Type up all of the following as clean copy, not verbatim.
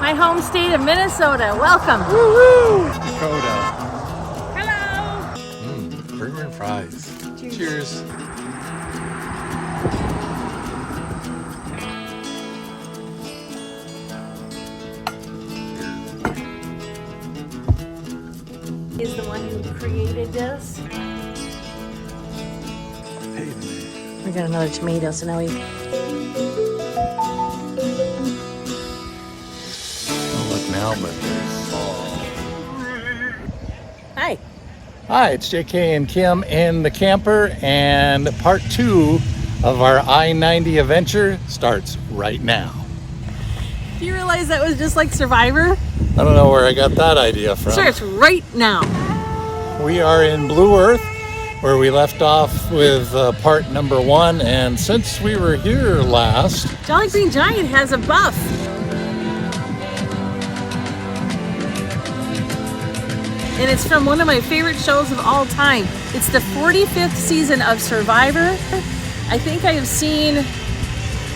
my home state of Minnesota. Welcome. Woo-hoo! Dakota. Hello. Burger and fries. Cheers. He's the one who created this. We got another tomato, so now we... Look now, but there's... Hi. Hi, it's JK and Kim in the camper, and part 2 of our I-90 adventure starts right now. Do you realize that was just like Survivor? I don't know where I got that idea from. Starts right now. We are in Blue Earth, where we left off with part number 1, and since we were here last... Jolly Green Giant has a buff. And it's from one of my favorite shows of all time. It's the 45th season of Survivor. I think I have seen,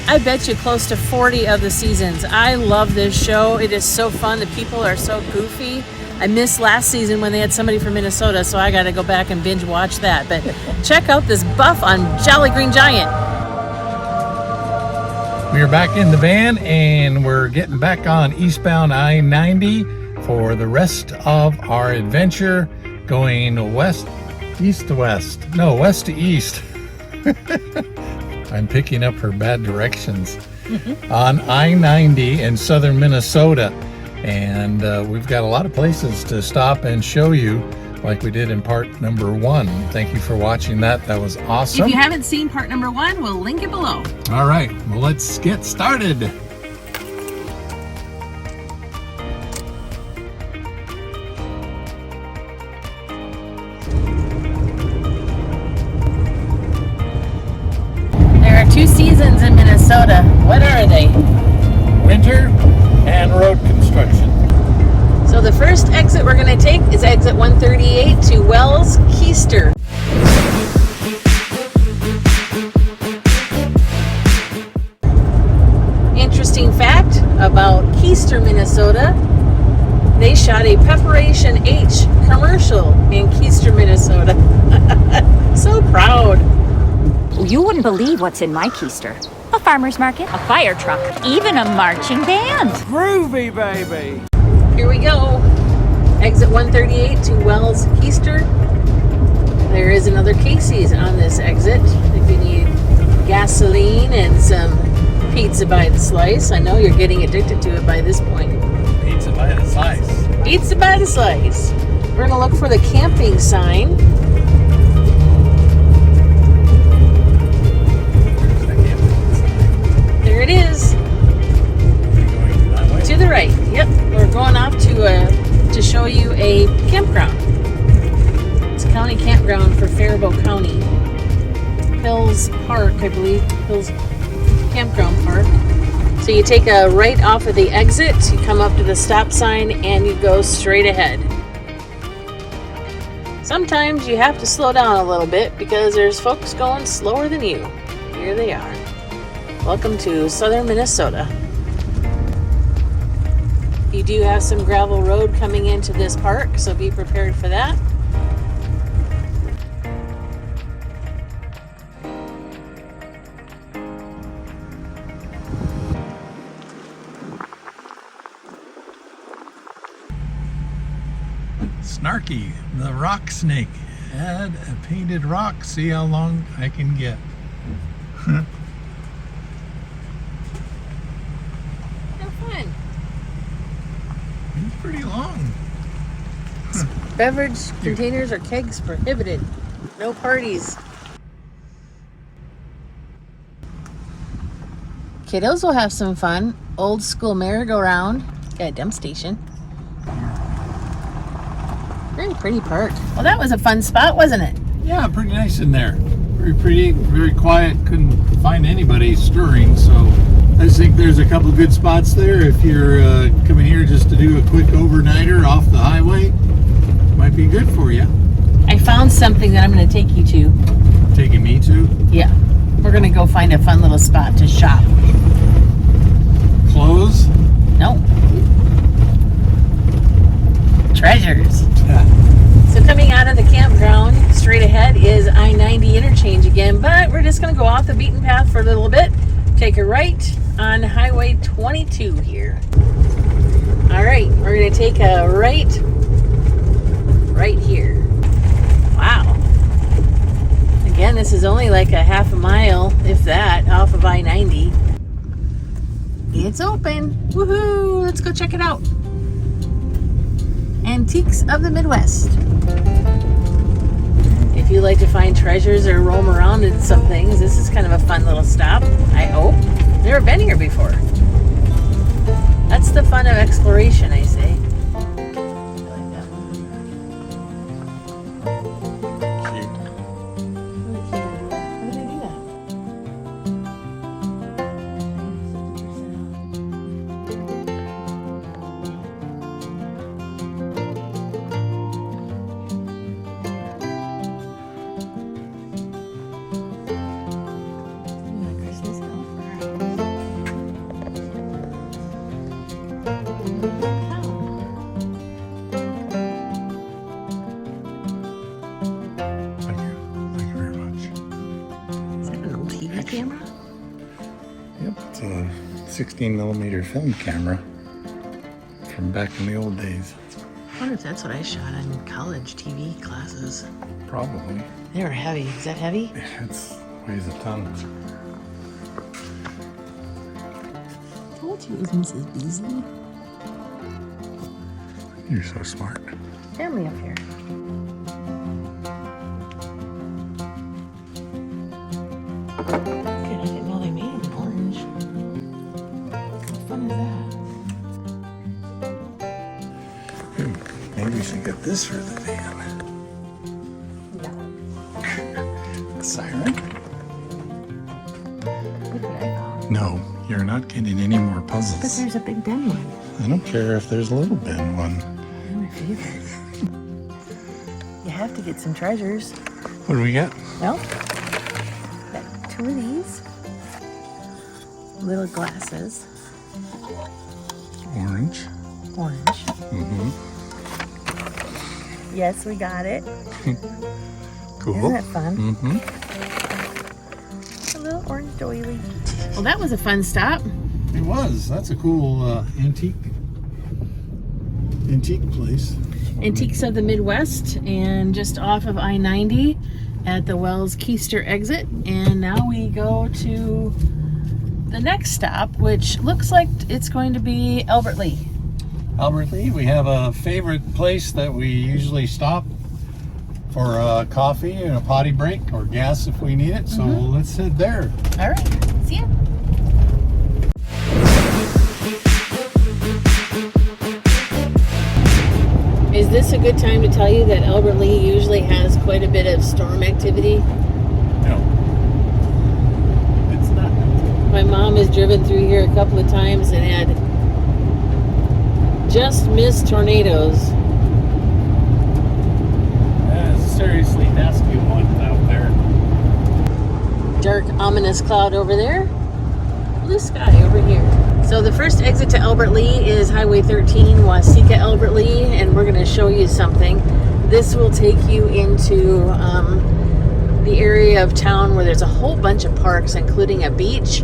I bet you, close to 40 of the seasons. I love this show. It is so fun. The people are so goofy. I missed last season when they had somebody from Minnesota, so I got to go back and binge watch that. But check out this buff on Jolly Green Giant. We are back in the van, and we're getting back on eastbound I-90 for the rest of our adventure, going west to east. I'm picking up her bad directions. On I-90 in southern Minnesota. And we've got a lot of places to stop and show you, like we did in part number 1. Thank you for watching that. That was awesome. If you haven't seen part number 1, we'll link it below. All right, well, let's get started. There are 2 seasons in Minnesota. What are they? Winter and road construction. So the first exit we're going to take is exit 138 to Wells, Kiester. Interesting fact about Kiester, Minnesota. They shot a Preparation H commercial in Kiester, Minnesota. So proud. You wouldn't believe what's in my keister. A farmer's market, a fire truck, even a marching band. Groovy, baby. Here we go. Exit 138 to Wells, Kiester. There is another Casey's on this exit if you need gasoline and some pizza by the slice. I know you're getting addicted to it by this point. Pizza by the slice. Pizza by the slice. We're gonna look for the camping sign. There it is. To the right. Yep. We're going off to show you a campground. It's a county campground for Faribault County. Pihls Park, I believe. Pihls Campground Park. So you take a right off of the exit, you come up to the stop sign, and you go straight ahead. Sometimes you have to slow down a little bit because there's folks going slower than you. Here they are. Welcome to southern Minnesota. You do have some gravel road coming into this park, so be prepared for that. Snarky, the rock snake. Add a painted rock, see how long I can get. Have fun. It's pretty long. Beverage containers or kegs prohibited. No parties. Kiddos will have some fun. Old school merry-go-round. Got a dump station. Very pretty park. Well, that was a fun spot, wasn't it? Yeah, pretty nice in there. Very pretty, very quiet. Couldn't find anybody stirring, so I think there's a couple good spots there. If you're coming here just to do a quick overnighter off the highway, might be good for you. I found something that I'm going to take you to. Taking me to? Yeah. We're going to go find a fun little spot to shop. Clothes? No. is I-90 interchange again, but we're just going to go off the beaten path for a little bit. Take a right on Highway 22 here. All right, we're going to take a right here. Wow. Again, this is only like a half a mile, if that, off of I-90. It's open. Woohoo! Let's go check it out. Antiques of the Midwest. If you like to find treasures or roam around in some things, this is kind of a fun little stop, I hope. Never been here before. That's the fun of exploration, I say. Camera? Yep, it's a 16mm film camera from back in the old days. I wonder if that's what I shot in college TV classes. Probably. They were heavy. Is that heavy? It weighs a ton. I told you it was Mrs. Beasley. You're so smart. Family up here. I didn't know they made it in orange. How fun is that? Maybe we should get this for the van. A siren? Look what I found. No, you're not getting any more But puzzles. there's a Big Ben one. I don't care if there's a little bin one. They're my favorite. You have to get some treasures. What do we get? Well, got 2 of these little glasses. Orange. Orange. Mm-hmm. Yes, we got it. Cool. Isn't that fun? Mm-hmm. A little orange doily. Well, that was a fun stop. It was. That's a cool antique place. Antiques of the Midwest, and just off of I-90 at the Wells Kiester exit. And now we go to the next stop, which looks like it's going to be Albert Lea. Albert Lea, we have a favorite place that we usually stop for a coffee and a potty break or gas if we need it. So let's head there. All right, see ya. Is this a good time to tell you that Albert Lea usually has quite a bit of storm activity? No. It's not. My mom has driven through here a couple of times and had just missed tornadoes. Yeah, it's a seriously nasty one out there. Dark, ominous cloud over there. Blue sky over here. So the first exit to Albert Lea is Highway 13, Waseca, Albert Lea, and we're going to show you something. This will take you into the area of town where there's a whole bunch of parks, including a beach.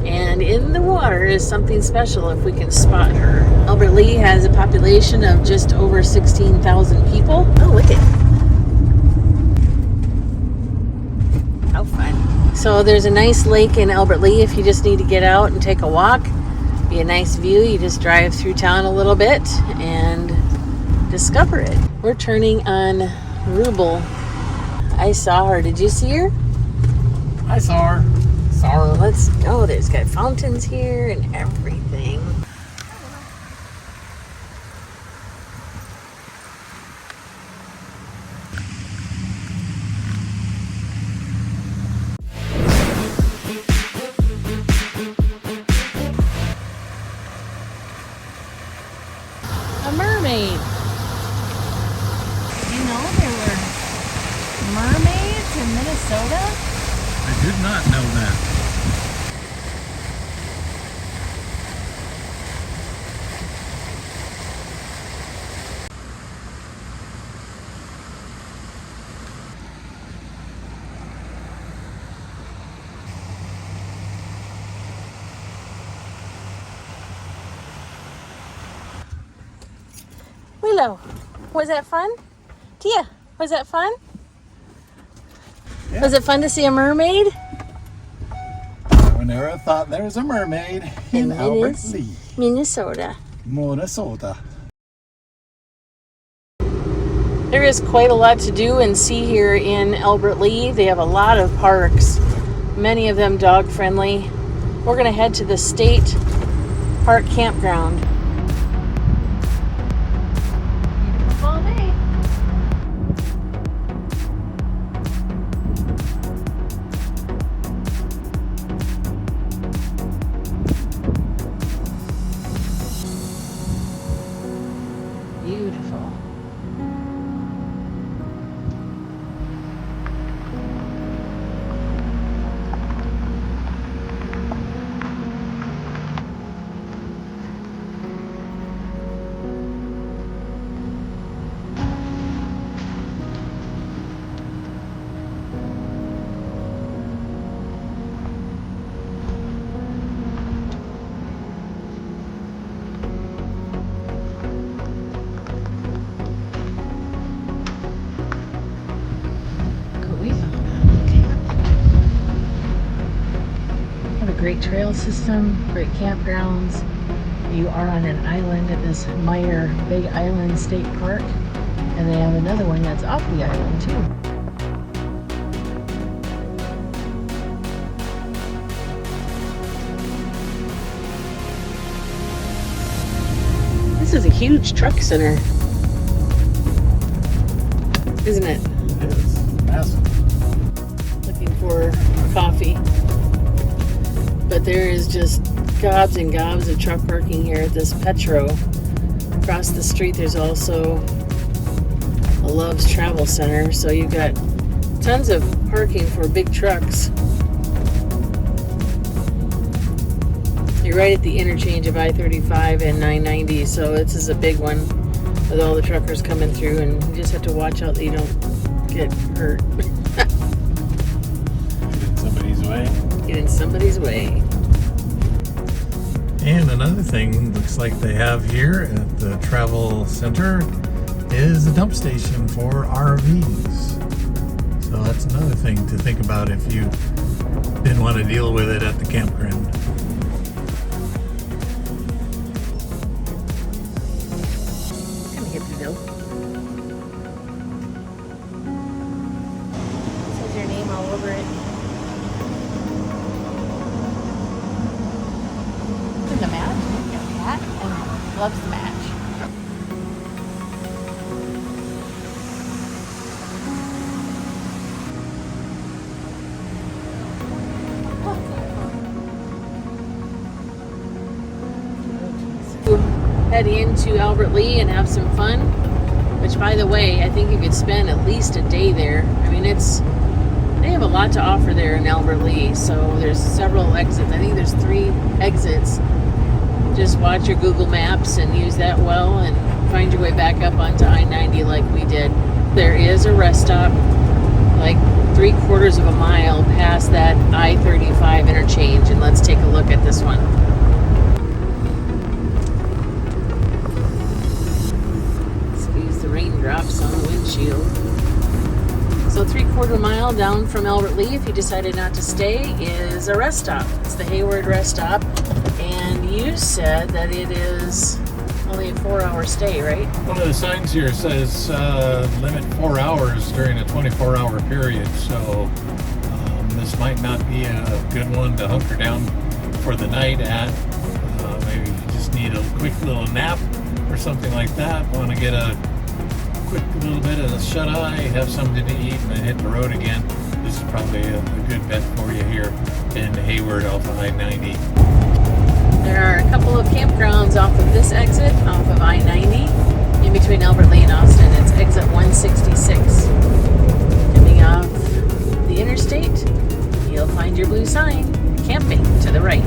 And in the water is something special if we can spot her. Albert Lea has a population of just over 16,000 people. Oh, look at how fun. So there's a nice lake in Albert Lea if you just need to get out and take a walk. Be a nice view. You just drive through town a little bit and discover it. We're turning on Rubel. I saw her. Did you see her? I saw her. Let's go. There's got fountains here and everything. A mermaid. You know there were mermaids in Minnesota? I did not know that. Willow, was that fun? Tia, was that fun? Yeah. Was it fun to see a mermaid? I never thought there was a mermaid in And it Albert is Lea, Minnesota. Minnesota. There is quite a lot to do and see here in Albert Lea. They have a lot of parks, many of them dog friendly. We're going to head to the State Park Campground. All day. Beautiful. Great trail system, great campgrounds. You are on an island at this Myre Big Island State Park, and they have another one that's off the island too. This is a huge truck center, isn't it? It is massive. Looking for coffee. But there is just gobs and gobs of truck parking here at this Petro. Across the street there's also a Love's Travel Center, so you've got tons of parking for big trucks. You're right at the interchange of I-35 and I-90, so this is a big one with all the truckers coming through, and you just have to watch out that you don't get hurt. Get in somebody's way. Get in somebody's way. And another thing looks like they have here at the travel center is a dump station for RVs. So that's another thing to think about if you didn't want to deal with it at the campground. Come here, Bill. Says your name all over it. The match, your cat, and loves the match. Head into Albert Lea and have some fun, which, by the way, I think you could spend at least a day there. I mean, they have a lot to offer there in Albert Lea, so there's several exits. I think there's 3 exits. Just watch your Google Maps and use that well and find your way back up onto I-90 like we did. There is a rest stop like 3/4 of a mile past that I-35 interchange, and let's take a look at this one. Excuse the raindrops on the windshield. So 3/4 mile down from Albert Lea, if you decided not to stay, is a rest stop. It's the Hayward rest stop. And you said that it is only a 4-hour stay, right? One of the signs here says limit 4 hours during a 24-hour period. So this might not be a good one to hunker down for the night at. Maybe if you just need a quick little nap or something like that. Want to get a quick little bit of a shut-eye, have something to eat, and then hit the road again. This is probably a good bet for you here in Hayward off of I-90. There are a couple of campgrounds off of this exit, off of I-90, in between Albert Lea and Austin. It's exit 166. Coming off the interstate, you'll find your blue sign, camping, to the right.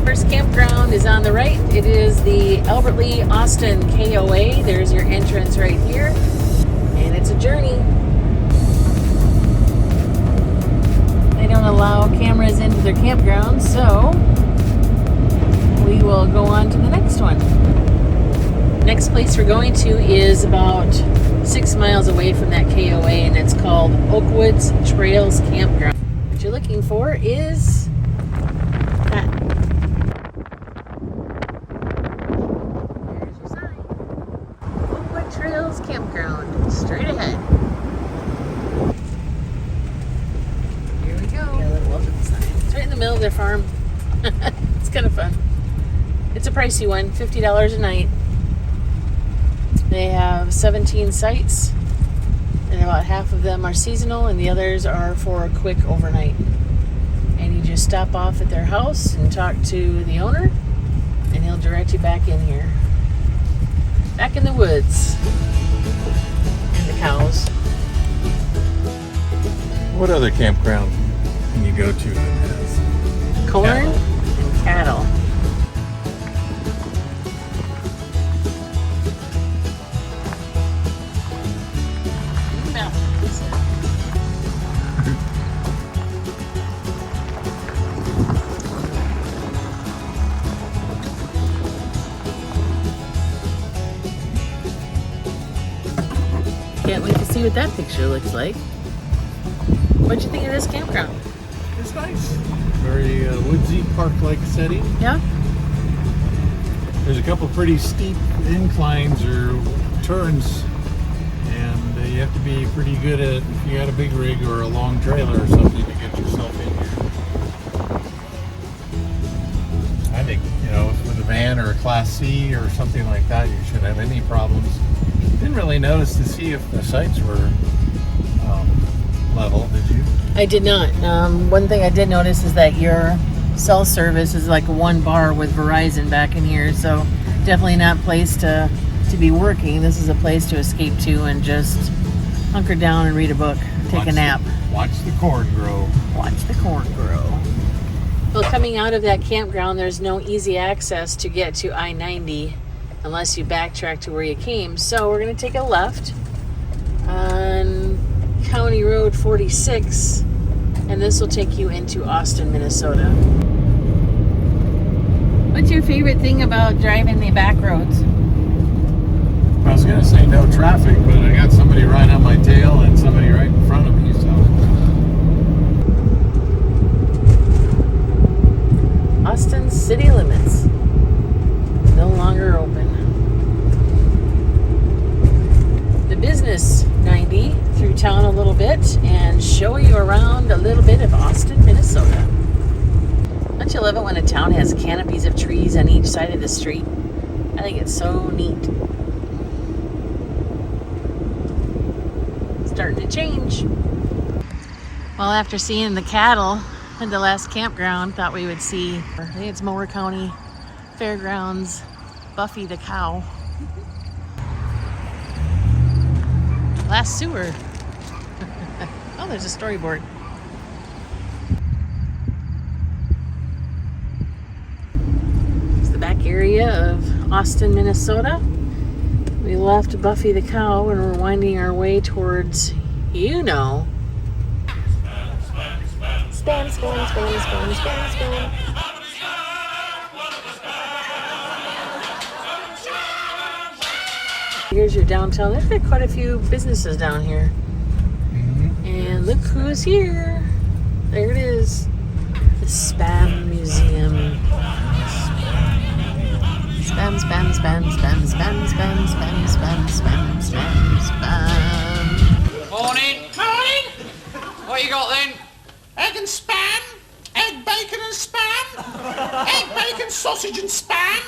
First campground is on the right. It is the Albert Lea Austin KOA. There's your entrance right here, and it's a journey. They don't allow cameras into their campgrounds, so we will go on to the next one. Next place we're going to is about 6 miles away from that KOA, and it's called Oakwood's Pihls Campground. What you're looking for is that. There's your sign. Oakwood Pihls Campground. Straight ahead. Here we go. Yeah, the welcome sign. It's right in the middle of their farm. It's kind of fun. It's a pricey one, $50 a night. They have 17 sites, and about half of them are seasonal, and the others are for a quick overnight. And you just stop off at their house and talk to the owner, and he'll direct you back in here. Back in the woods. And the cows. What other campground can you go to that has Corn cattle? and cattle. Can't wait to see what that picture looks like. What'd you think of this campground? It's nice. Very woodsy, park-like setting. Yeah? There's a couple pretty steep inclines or turns, and you have to be pretty good at, if you got a big rig or a long trailer or something, to get yourself in here. I think, you know, with a van or a Class C or something like that, you shouldn't have any problems. Didn't really notice to see if the sites were level, did you? I did not. One thing I did notice is that your cell service is like one bar with Verizon back in here, so definitely not a place to be working. This is a place to escape to and just hunker down and read a book, take a nap. Watch the corn grow. Watch the corn grow. Well, coming out of that campground, there's no easy access to get to I-90 unless you backtrack to where you came. So we're going to take a left on County Road 46, and this will take you into Austin, Minnesota. What's your favorite thing about driving the back roads? I was going to say no traffic, but I got somebody right on my tail and somebody right in front of me, so. Austin city limits. No longer open. The business 90 through town a little bit and show you around a little bit of Austin, Minnesota. Don't you love it when a town has canopies of trees on each side of the street? I think it's so neat. Starting to change. Well, after seeing the cattle at the last campground, thought we would see, I think it's Myre County Fairgrounds, Buffy the Cow. Last sewer. Oh, there's a storyboard. It's the back area of Austin, Minnesota. We left Buffy the Cow and we're winding our way towards, you know. Spam, spam, spam, spam, spam, spam. Here's your downtown. There's been quite a few businesses down here. And look who's here. There it is. The Spam Museum. Spam, spam, spam, spam, spam, spam, spam, spam, spam, spam, spam. Morning. Morning. What you got then? Egg and spam. Egg, bacon and spam. Egg, bacon, sausage and spam.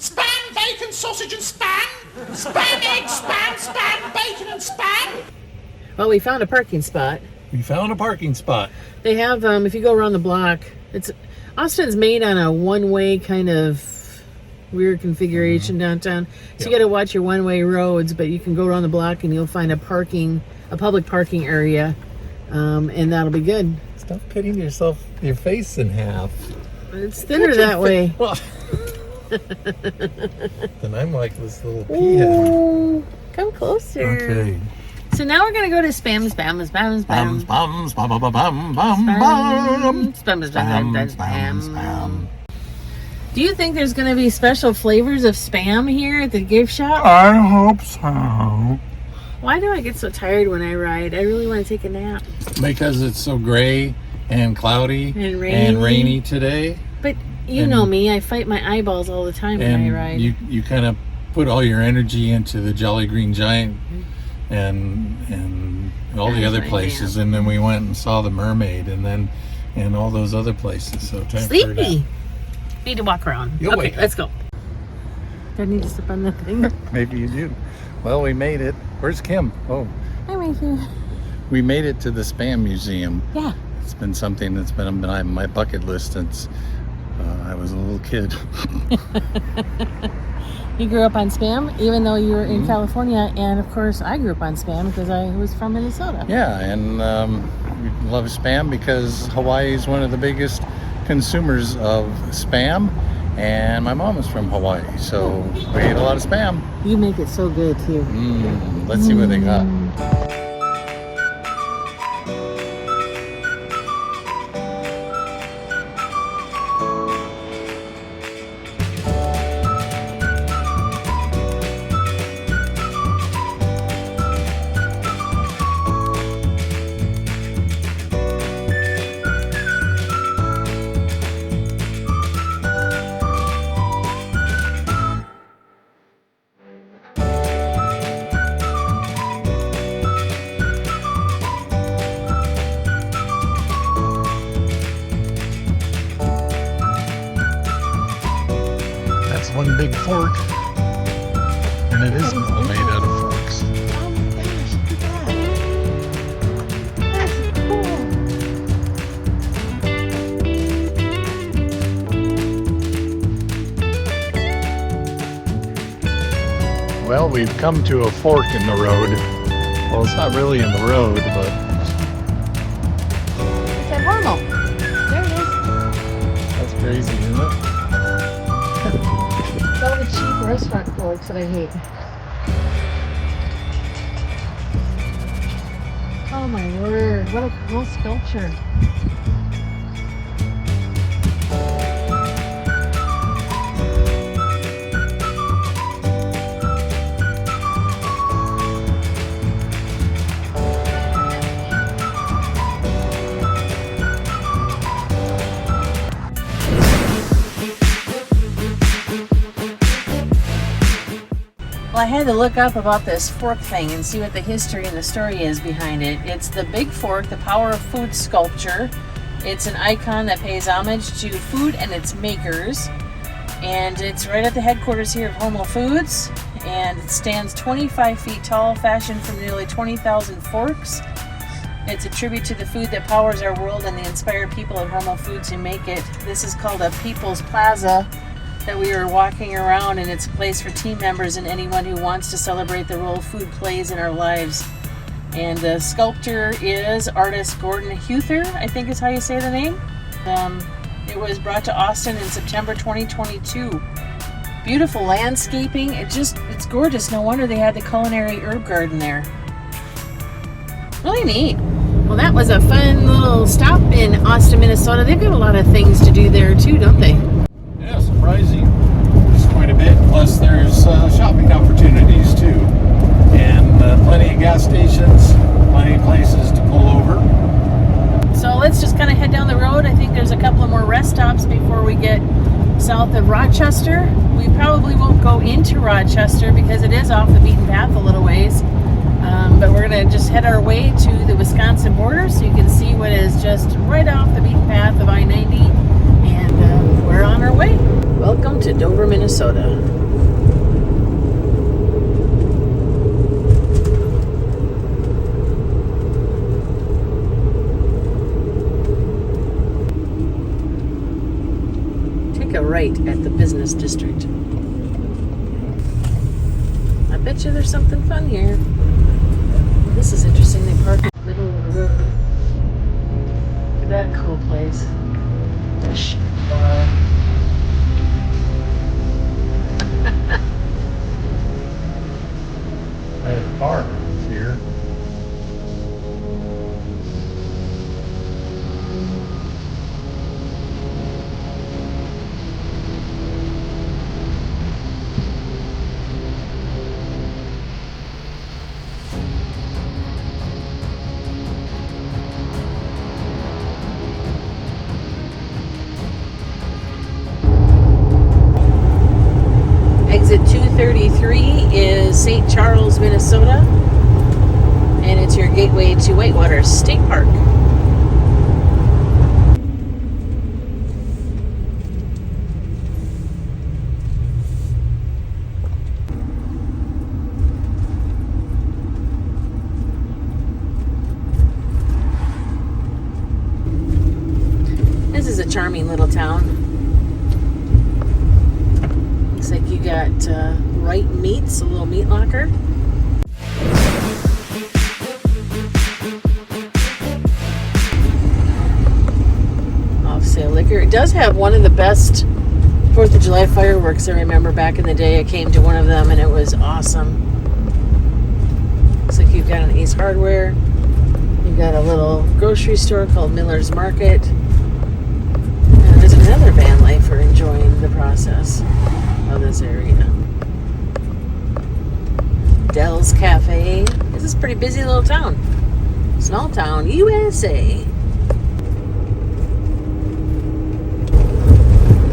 Spam, bacon, sausage and spam. Spam, egg, spam, spam, bacon and spam. Well, we found a parking spot. We found a parking spot. They have, if you go around the block, Austin's made on a one-way kind of weird configuration downtown. So you got to watch your one-way roads, but you can go around the block and you'll find a public parking area, and that'll be good. Stop cutting your face in half. It's thinner that way. Then I'm like this little peahead. Ooh, come closer. Okay. So now we're gonna go to spam, spam, spam, spam, Spam, spam, spam, spam, spam, spam, spam, spam, spam, spam, spam, spam. Do you think there's going to be special flavors of Spam here at the gift shop? I hope so. Why do I get so tired when I ride? I really want to take a nap. Because it's so gray and cloudy And rainy today. But you know me, I fight my eyeballs all the time when I ride. You kind of put all your energy into the Jolly Green Giant and all the other places, and then we went and saw the Mermaid, and all those other places. So time for a nap. Sleepy. Need to walk around. You'll okay, wake up. let's go. Do I need to step on that thing? Maybe you do. Well, we made it. Where's Kim? Oh, I'm right here. we made it to the Spam Museum. Yeah. It's been something that's been on my bucket list since I was a little kid. You grew up on Spam, even though you were in California, and of course I grew up on Spam because I was from Minnesota. Yeah, and we love Spam because Hawaii is one of the biggest consumers of Spam, and my mom is from Hawaii, so we ate a lot of Spam. You make it so good too. Let's see what they got. That's one big fork, and it is all made out of forks. Oh my gosh, look at that. That's cool. Well, we've come to a fork in the road. Well, it's not really in the road, but It's at Hormel. There it is. that's crazy, isn't it? It's all the cheap restaurant forks that I hate. Oh my word, what a cool sculpture. Well, I had to look up about this fork thing and see what the history and the story is behind it. It's the Big Fork, the Power of Food sculpture. It's an icon that pays homage to food and its makers. And it's right at the headquarters here of Hormel Foods. And it stands 25 feet tall, fashioned from nearly 20,000 forks. It's a tribute to the food that powers our world and the inspired people of Hormel Foods who make it. This is called a People's Plaza that we are walking around, and it's a place for team members and anyone who wants to celebrate the role food plays in our lives. And the sculptor is artist Gordon Huther, I think is how you say the name. It was brought to Austin in September 2022. Beautiful landscaping. It's gorgeous. No wonder they had the culinary herb garden there. Really neat. Well, that was a fun little stop in Austin, Minnesota. They've got a lot of things to do there too, don't they? Yeah, surprising. It's quite a bit. Plus, there's shopping opportunities too, and plenty of gas stations, plenty of places to pull over. So let's just kind of head down the road. I think there's a couple of more rest stops before we get south of Rochester. We probably won't go into Rochester because it is off the beaten path a little ways. But we're going to just head our way to the Wisconsin border so you can see what is just right off the beaten path of I-90. And we're on our way. Welcome to Dover, Minnesota. Take a right at the business district. I bet you there's something fun here. This is interesting. They park in the middle of the road. Look at that cool place. I had a car here. I-33 is St. Charles, Minnesota, and it's your gateway to Whitewater State Park. This is a charming little town. Looks like you got Right Meats, a little meat locker. Off sale liquor. It does have one of the best 4th of July fireworks I remember back in the day. I came to one of them and it was awesome. Looks like you've got an Ace Hardware. You've got a little grocery store called Miller's Market. And there's another van life for enjoying the process of this area. Dell's Cafe. This is a pretty busy little town. Small town, USA.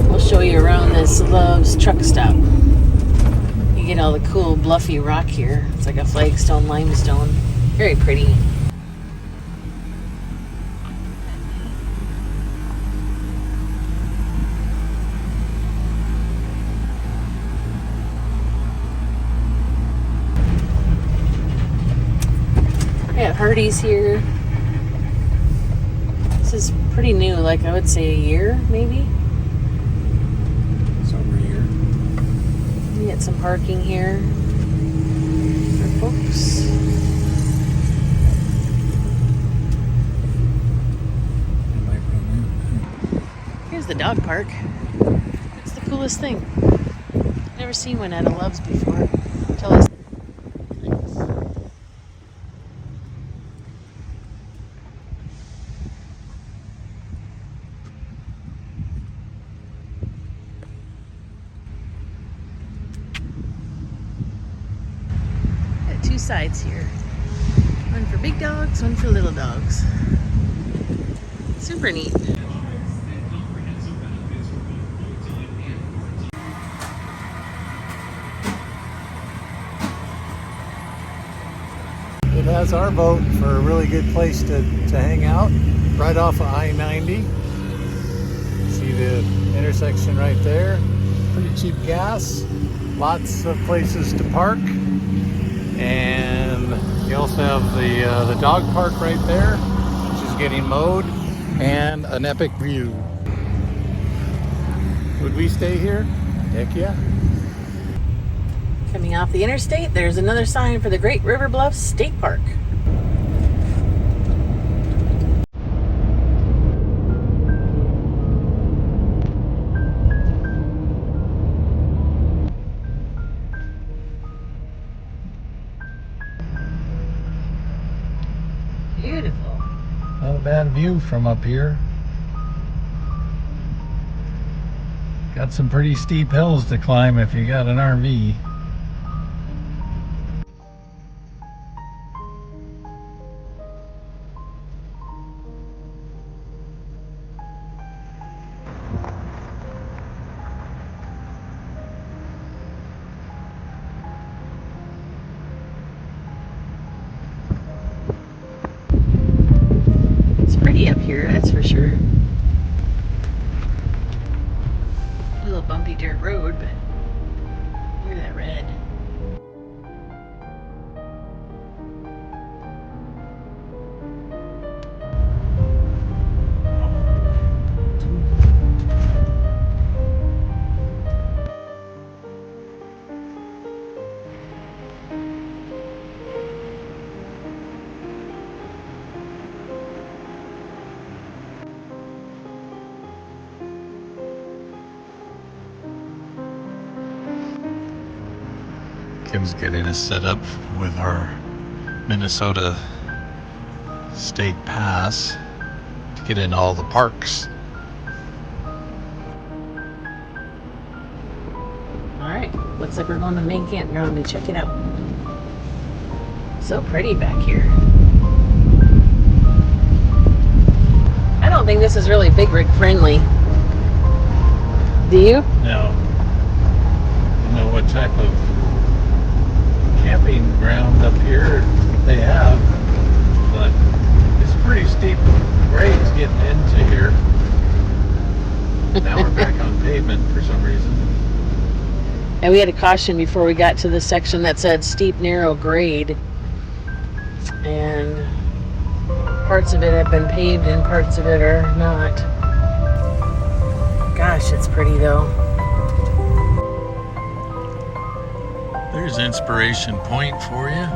We'll show you around this Love's truck stop. You get all the cool bluffy rock here. It's like a flagstone limestone. Very pretty. Hardee's here. This is pretty new, like I would say a year, maybe. It's over here. You get some parking here for folks. Here's the dog park. It's the coolest thing. Never seen one at a Love's before. Tell us. Two sides here. One for big dogs, one for little dogs. Super neat. It has our boat for a really good place to hang out, right off of I-90. See the intersection right there. Pretty cheap gas, lots of places to park. And you also have the dog park right there, which is getting mowed, and an epic view. Would we stay here? Heck yeah. Coming off the interstate, there's another sign for the Great River Bluffs State Park. Beautiful. Not a bad view from up here. Got some pretty steep hills to climb if you got an RV. Up here, that's for sure. A little bumpy dirt road, but look at that red. Kim's getting us set up with our Minnesota State Pass to get in all the parks. Alright, looks like we're going to the main campground to check it out. So pretty back here. I don't think this is really big rig friendly. Do you? No. I know what what type of camping ground up here they have, but it's pretty steep grades getting into here. Now we're back on pavement for some reason. And we had a caution before we got to the section that said steep, narrow grade. And parts of it have been paved and parts of it are not. Gosh, it's pretty though. There's Inspiration Point for you.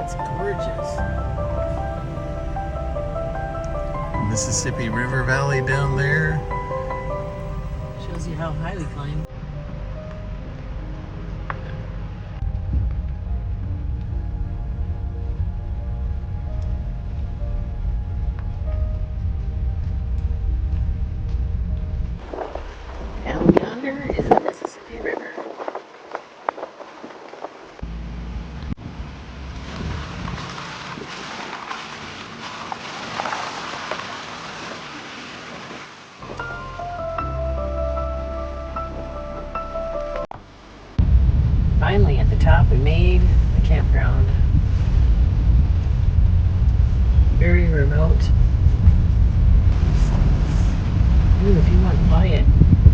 It's gorgeous. Mississippi River Valley down there. Shows you how high we climb. Down yonder is the Mississippi River. Finally, at the top, we made the campground. Very remote. Ooh, if you want to buy it,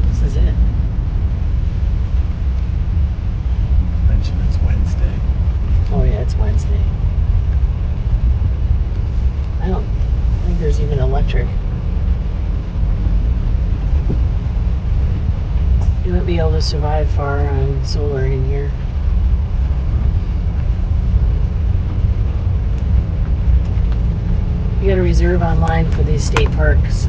this is it. Mention it's Wednesday. Oh yeah, it's Wednesday. I don't think there's even electric. You wouldn't be able to survive far on solar in here. You gotta reserve online for these state parks.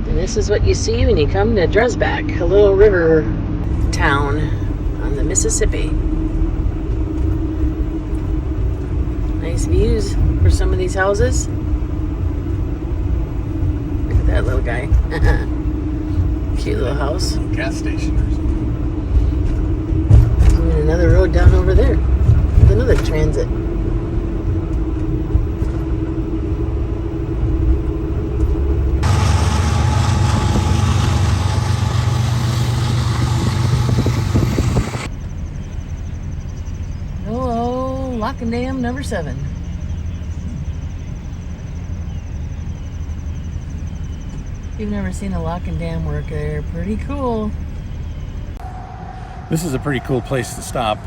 And this is what you see when you come to Dresbach, a little river town on the Mississippi. Nice views for some of these houses. Look at that little guy. Cute little house. Gas station or something. And another road down over there with another transit. Lock and Dam number 7. If you've never seen a lock and dam work, they're pretty cool. This is a pretty cool place to stop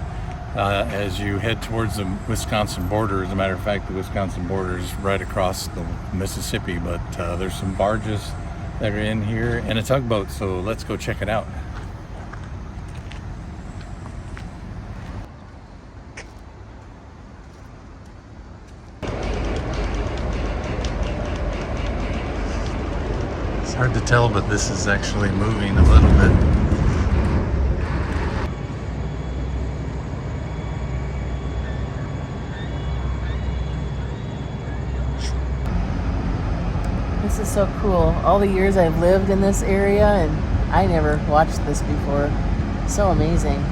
as you head towards the Wisconsin border. As a matter of fact, the Wisconsin border is right across the Mississippi, but there's some barges that are in here and a tugboat, so let's go check it out. It's hard to tell, but this is actually moving a little bit. This is so cool. All the years I've lived in this area and I never watched this before. So amazing.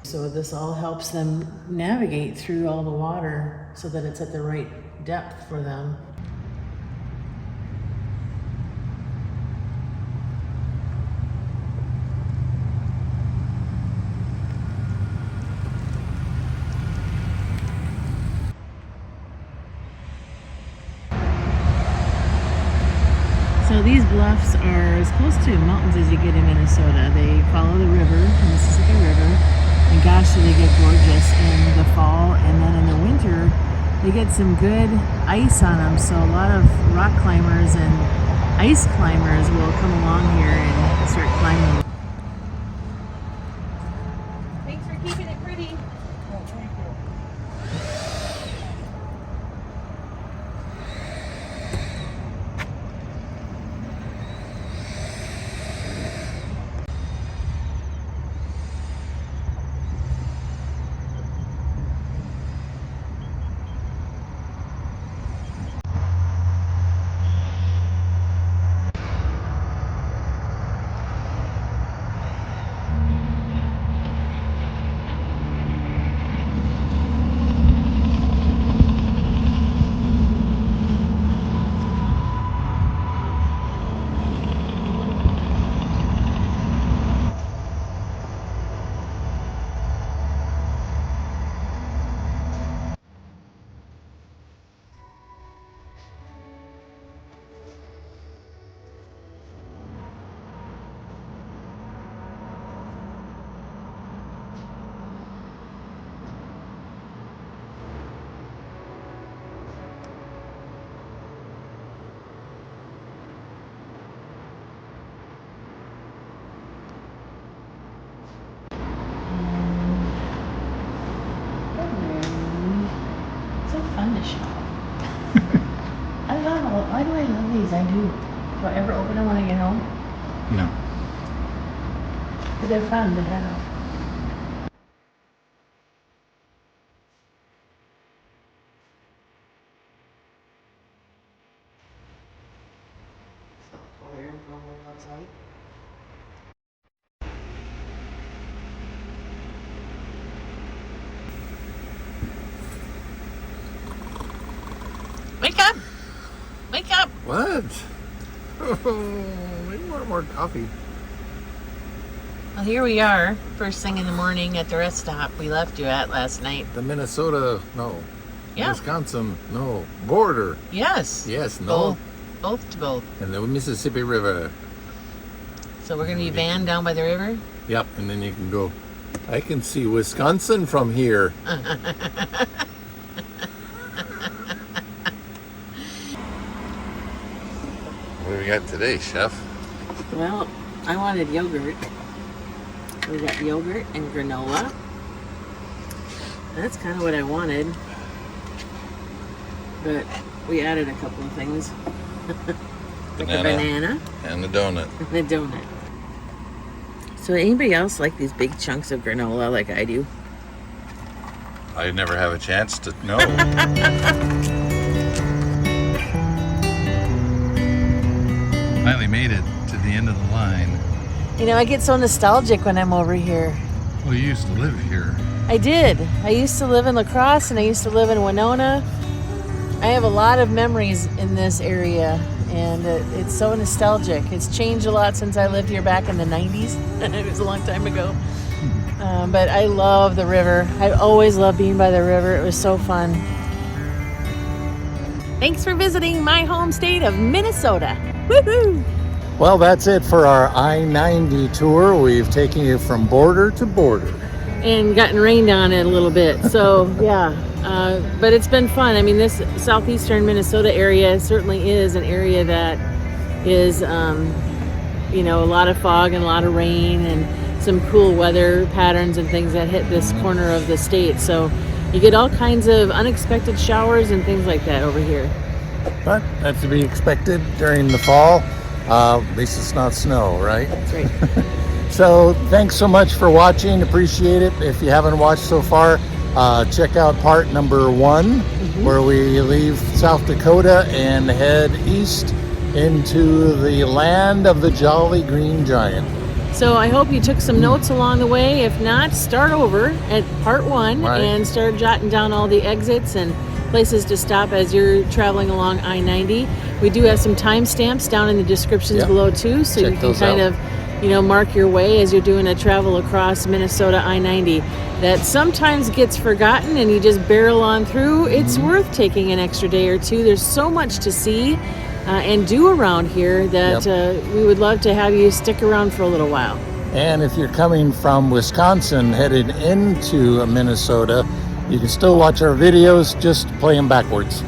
So this all helps them navigate through all the water so that it's at the right depth for them. So these bluffs are as close to mountains as you get in Minnesota. They follow the river, the Mississippi River. And gosh, do they get gorgeous in the fall, and then in the winter, They get some good ice on them, so a lot of rock climbers and ice climbers will come along here and start climbing. Thanks for keeping it pretty. Fun to shop. I love them. Why do I love these? I do. Do I ever open them when I get home? No. But they're fun to have. Wake up! Wake up! What? Oh, we want more coffee. Well, here we are, first thing in the morning at the rest stop we left you at last night. The Minnesota, no. Yeah. Wisconsin, no. Border. Yes. Yes, no. Both to both. And the Mississippi River. So we're going to be van down by the river? Yep, and then you can go. I can see Wisconsin from here. What do we got today, Chef? Well, I wanted yogurt. We got yogurt and granola. That's kind of what I wanted. But we added a couple of things. Like a banana. And a donut. And a donut. So anybody else like these big chunks of granola like I do? I never have a chance to know. Finally made it to the end of the line. You know, I get so nostalgic when I'm over here. Well, you used to live here. I did. I used to live in La Crosse and I used to live in Winona. I have a lot of memories in this area and it's so nostalgic. It's changed a lot since I lived here back in the 90s. It was a long time ago. But I love the river. I always loved being by the river. It was so fun. Thanks for visiting my home state of Minnesota. Woohoo! Well, that's it for our I-90 tour. We've taken you from border to border. And gotten rained on it a little bit. So, yeah. But it's been fun. I mean, this southeastern Minnesota area certainly is an area that is, you know, a lot of fog and a lot of rain and some cool weather patterns and things that hit this corner of the state. So you get all kinds of unexpected showers and things like that over here. But that's to be expected during the fall. At least it's not snow, right? That's right. So thanks so much for watching. Appreciate it. If you haven't watched so far, check out part number 1, where we leave South Dakota and head east into the land of the Jolly Green Giant. So I hope you took some notes along the way. If not, start over at part 1 and start jotting down all the exits and places to stop as you're traveling along I-90. We do have some timestamps down in the descriptions below too, so you can kind of, you know, mark your way as you're doing a travel across Minnesota I-90. That sometimes gets forgotten and you just barrel on through. It's worth taking an extra day or two. There's so much to see and do around here that we would love to have you stick around for a little while. And if you're coming from Wisconsin headed into Minnesota, You can still watch our videos, just play them backwards.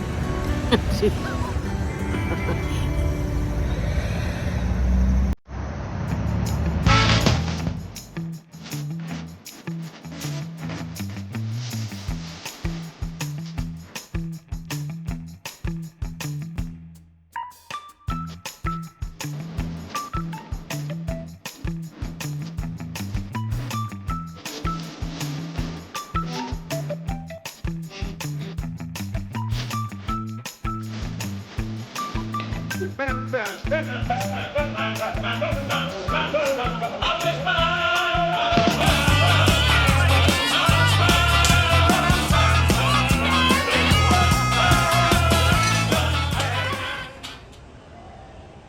I'm